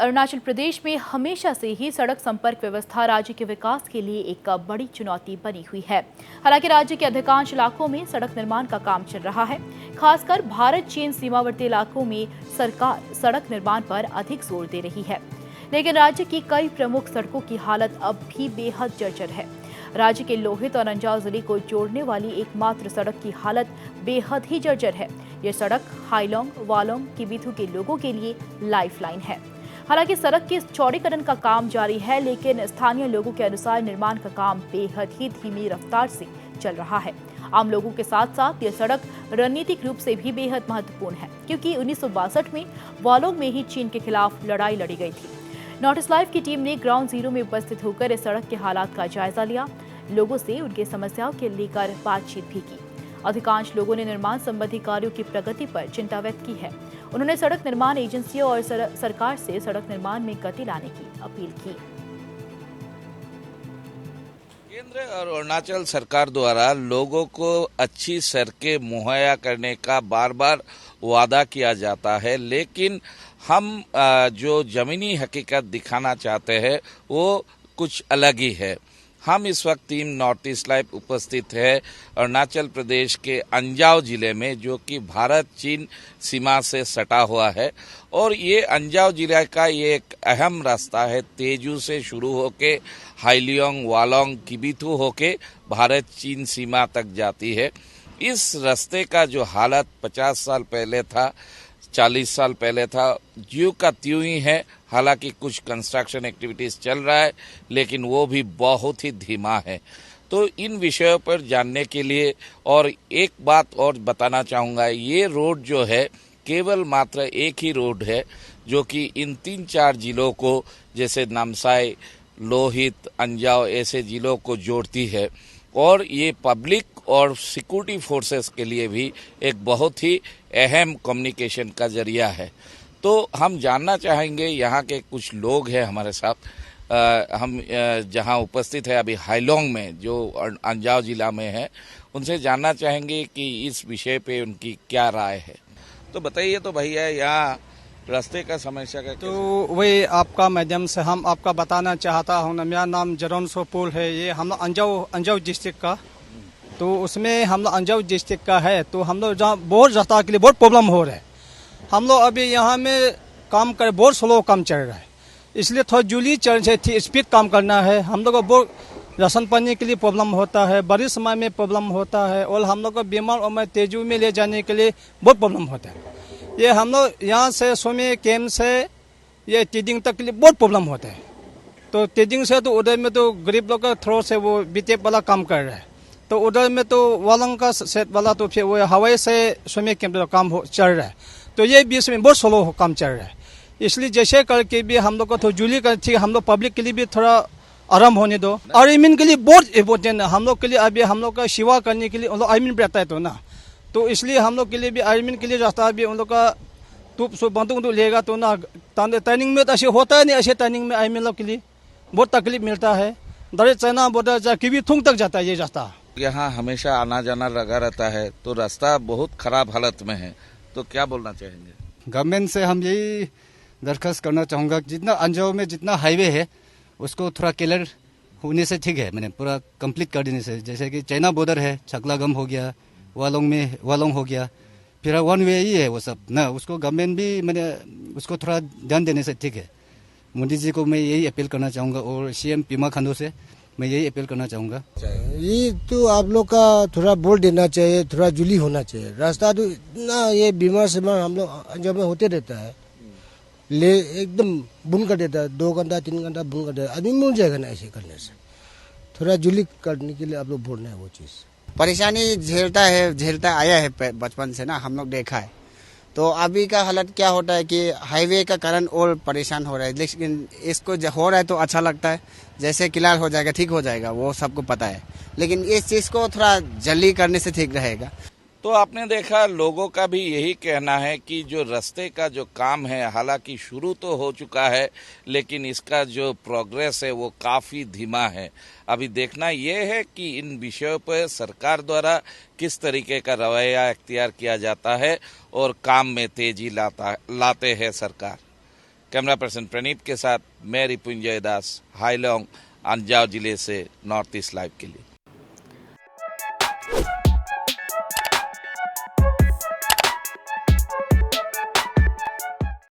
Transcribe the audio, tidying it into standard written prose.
अरुणाचल प्रदेश में हमेशा से ही सड़क संपर्क व्यवस्था राज्य के विकास के लिए एक बड़ी चुनौती बनी हुई है। हालांकि राज्य के अधिकांश इलाकों में सड़क निर्माण का काम चल रहा है। खासकर भारत चीन सीमावर्ती इलाकों में सरकार सड़क निर्माण पर अधिक जोर दे रही है, लेकिन राज्य की कई प्रमुख सड़कों की हालत अब भी बेहद जर्जर है। राज्य के लोहित और अंजाव जिले को जोड़ने वाली एकमात्र सड़क की हालत बेहद ही जर्जर है। ये सड़क हाइलोंग वालोंग किबिथु के लोगों के लिए लाइफलाइन है। हालांकि सड़क के चौड़ीकरण का काम जारी है, लेकिन स्थानीय लोगों के अनुसार निर्माण का काम बेहद ही धीमी रफ्तार से चल रहा है। आम लोगों के साथ साथ यह सड़क रणनीतिक रूप से भी बेहद महत्वपूर्ण है, क्योंकि 1962 में वालोंग में ही चीन के खिलाफ लड़ाई लड़ी गई थी। नॉर्थ ईस्ट लाइव की टीम ने ग्राउंड जीरो में उपस्थित होकर इस सड़क के हालात का जायजा लिया, लोगों से उनकी समस्याओं के लेकर बातचीत भी की। अधिकांश लोगों ने निर्माण संबंधी कार्यों की प्रगति पर चिंता व्यक्त की है। उन्होंने सड़क निर्माण एजेंसियों और सरकार से सड़क निर्माण में गति लाने की अपील की। केंद्र और अरुणाचल सरकार द्वारा लोगों को अच्छी सड़कें मुहैया करने का बार बार वादा किया जाता है, लेकिन हम जो जमीनी हकीकत दिखाना चाहते हैं वो कुछ अलग ही है। हम इस वक्त टीम नॉर्थ ईस्ट लाइव उपस्थित है अरुणाचल प्रदेश के अंजाव जिले में, जो कि भारत चीन सीमा से सटा हुआ है। और ये अंजाव जिले का ये एक अहम रास्ता है, तेजू से शुरू होके हाइलियोंग वालोंग किबिथु होके भारत चीन सीमा तक जाती है। इस रास्ते का जो हालत 50 साल पहले था, 40 साल पहले था, ज्यों का त्यों ही है। हालांकि कुछ कंस्ट्रक्शन एक्टिविटीज चल रहा है, लेकिन वो भी बहुत ही धीमा है। तो इन विषयों पर जानने के लिए और एक बात और बताना चाहूँगा, ये रोड जो है केवल मात्र एक ही रोड है, जो कि इन 3-4 जिलों को, जैसे नामसाई, लोहित, अंजाव ऐसे जिलों को जोड़ती है। और ये पब्लिक और सिक्योरिटी फोर्सेस के लिए भी एक बहुत ही अहम कम्युनिकेशन का जरिया है। तो हम जानना चाहेंगे, यहाँ के कुछ लोग हैं हमारे साथ, हम जहाँ उपस्थित है अभी हाइलोंग में, जो अंजाव जिला में है, उनसे जानना चाहेंगे कि इस विषय पे उनकी क्या राय है। तो बताइए तो भैया, यहाँ रास्ते का समस्या का तो वही आपका माध्यम से हम आपका बताना चाहता हूँ ना। मेरा नाम जरौन सोपुल है। ये हम लोग अंजाव डिस्ट्रिक्ट का, तो उसमें हम लोग अंजाव डिस्ट्रिक्ट का है। तो हम लोग जहाँ बहुत रास्ता के लिए बहुत प्रॉब्लम हो रहा है। हम लोग अभी यहाँ में काम कर बहुत स्लो काम चल रहा है, इसलिए थोड़ा जूली चल से स्पीड काम करना है। हम लोग को बहुत राशन पानी के लिए प्रॉब्लम होता है, बड़े समय में प्रॉब्लम होता है, और हम लोग को बीमार और तेजू में ले जाने के लिए बहुत प्रॉब्लम होता है। ये हम लोग यहाँ से सोमे कैम्प से ये टीडिंग तक के लिए बहुत प्रॉब्लम होता है। तो टीडिंग से तो उधर में तो गरीब लोग का थ्रो से वो बीटेप वाला काम कर रहा है, तो उधर में तो वालंग का सेट वाला तो फिर वो हवाई से सोमे कैम्प का काम चल रहा है। तो ये बीच में बहुत स्लो काम चल रहा है। इसलिए जैसे करके भी हम लोग को थोड़ा जूली कर, ठीक, हम लोग पब्लिक के लिए भी थोड़ा आराम होने दो। आर्मीन के लिए बहुत इम्पोर्टेंट है हम लोग के लिए। अभी हम लोग का सेवा करने के लिए उन लोग आर्मीन रहता है तो ना, तो इसलिए हम लोग के लिए भी आर्मीन के लिए रास्ता भी उन लोग का तो बंदूक लेगा तो ना। ट्रेनिंग में तो ऐसे होता है नहीं, ऐसे ट्रेनिंग में आर्मी लोग के लिए बहुत तकलीफ मिलता है। दरे चाइना बॉर्डर जा किबिथुंग तक जाता है ये रास्ता। यहाँ हमेशा आना जाना लगा रहता है, तो रास्ता बहुत खराब हालत में है। तो क्या बोलना चाहेंगे? गवर्नमेंट से हम यही दरख्वास्त करना चाहूँगा, जितना अंजाव में जितना हाईवे है उसको थोड़ा क्लियर होने से ठीक है, मैंने पूरा कंप्लीट कर देने से। जैसे कि चाइना बॉर्डर है, छकलागम हो गया, वालोंग हो गया, फिर 1 वे ही है वो सब ना। उसको गवर्नमेंट भी मैंने उसको थोड़ा ध्यान देने से ठीक है। मोदी जी को मैं यही अपील करना चाहूँगा, और सीएम पेमा खांडू से मैं यही अपील करना चाहूँगा। ये तो आप लोग का थोड़ा बोल देना चाहिए, थोड़ा जुली होना चाहिए। रास्ता तो इतना ये बीमार से हम लोग अंजाव में होते रहता है, ले एकदम बुन कर देता है, 2 घंटा 3 घंटा बुन कर देता है, आदमी मुड़ जाएगा ना ऐसे करने से। थोड़ा जुली करने के लिए आप लोग बोलना है वो चीज़। परेशानी झेलता आया है बचपन से ना, हम लोग देखा है। तो अभी का हालत क्या होता है कि हाईवे का कारण और परेशान हो रहा है, लेकिन इसको हो रहा है तो अच्छा लगता है। जैसे क्लियर हो जाएगा, ठीक हो जाएगा, वो सबको पता है, लेकिन इस चीज़ को थोड़ा जल्दी करने से ठीक रहेगा। तो आपने देखा, लोगों का भी यही कहना है कि जो रास्ते का जो काम है, हालांकि शुरू तो हो चुका है, लेकिन इसका जो प्रोग्रेस है वो काफ़ी धीमा है। अभी देखना ये है कि इन विषयों पर सरकार द्वारा किस तरीके का रवैया अख्तियार किया जाता है और काम में तेजी लाते हैं सरकार। कैमरा पर्सन प्रणीत के साथ मैं रिपुंजय दास, हाईलोंग, अंजाव जिले से नॉर्थ ईस्ट लाइव के लिए।